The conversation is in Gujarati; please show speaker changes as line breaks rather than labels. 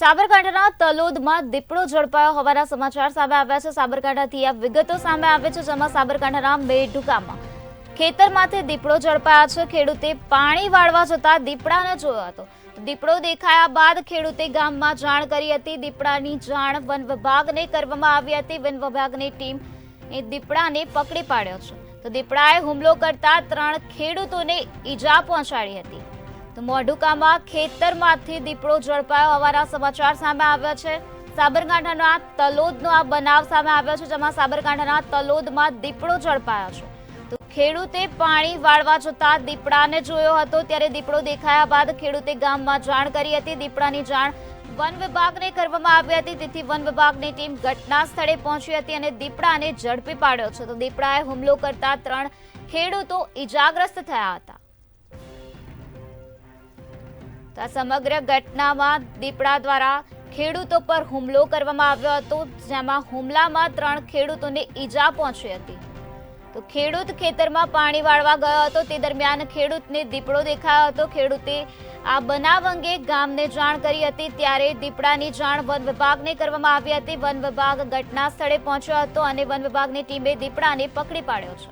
સાબરકાંઠાના તલોદમાં દીપડો ઝડપાયો હોવાના સમાચાર સામે આવ્યા છે। સાબરકાંઠાથી આ વિગતો સામે આવે છે, જેમાં સાબરકાંઠાના મેઢુકામાં ખેતરમાંથી દીપડો ઝડપાયો છે। ખેડૂતે પાણી વાળવા જતા દીપડાને જોયો હતો। દીપડો દેખાયા બાદ ખેડૂતે ગામમાં જાણ કરી હતી। દીપડાની જાણ વન વિભાગને કરવામાં આવી હતી। વન વિભાગની ટીમ એ દીપડાને પકડી પાડ્યો છે। તો દીપડાએ હુમલો કરતા 3 ખેડૂતોને ઈજા પહોંચાડી હતી। તો મોઢુકામાં ખેતરમાંથી દીપડો ઝડપાયો હોવાના સમાચાર સામે આવ્યા છે। સાબરકાંઠાના તલોદનો આ બનાવ સામે આવ્યો છે, જેમાં સાબરકાંઠાના તલોદમાં દીપડો ઝડપાયો છે। તો ખેડૂતે પાણી વાળવા જતા દીપડાને જોયો હતો, ત્યારે દીપડો દેખાયા બાદ ખેડૂતે ગામમાં જાણ કરી હતી। દીપડાની જાણ વન વિભાગને કરવામાં આવી હતી, તેથી વન વિભાગની ટીમ ઘટના સ્થળે પહોંચી હતી અને દીપડાને ઝડપી પાડ્યો છે। તો દીપડાએ હુમલો કરતા 3 ખેડૂતો ઈજાગ્રસ્ત થયા હતા। તો આ સમગ્ર ઘટનામાં દીપડા દ્વારા ખેડૂતો પર હુમલો કરવામાં આવ્યો હતો, જેમાં હુમલામાં 3 ખેડૂતોને ઈજા પહોંચી હતી। તો ખેડૂત ખેતરમાં પાણી વાળવા ગયો હતો, તે દરમિયાન ખેડૂતને દીપડો દેખાયો હતો। ખેડૂતે આ બનાવ અંગે ગામને જાણ કરી હતી, ત્યારે દીપડાની જાણ વન વિભાગને કરવામાં આવી હતી। વન વિભાગ ઘટના સ્થળે પહોંચ્યો હતો અને વન વિભાગની ટીમે દીપડાને પકડી પાડ્યો છે।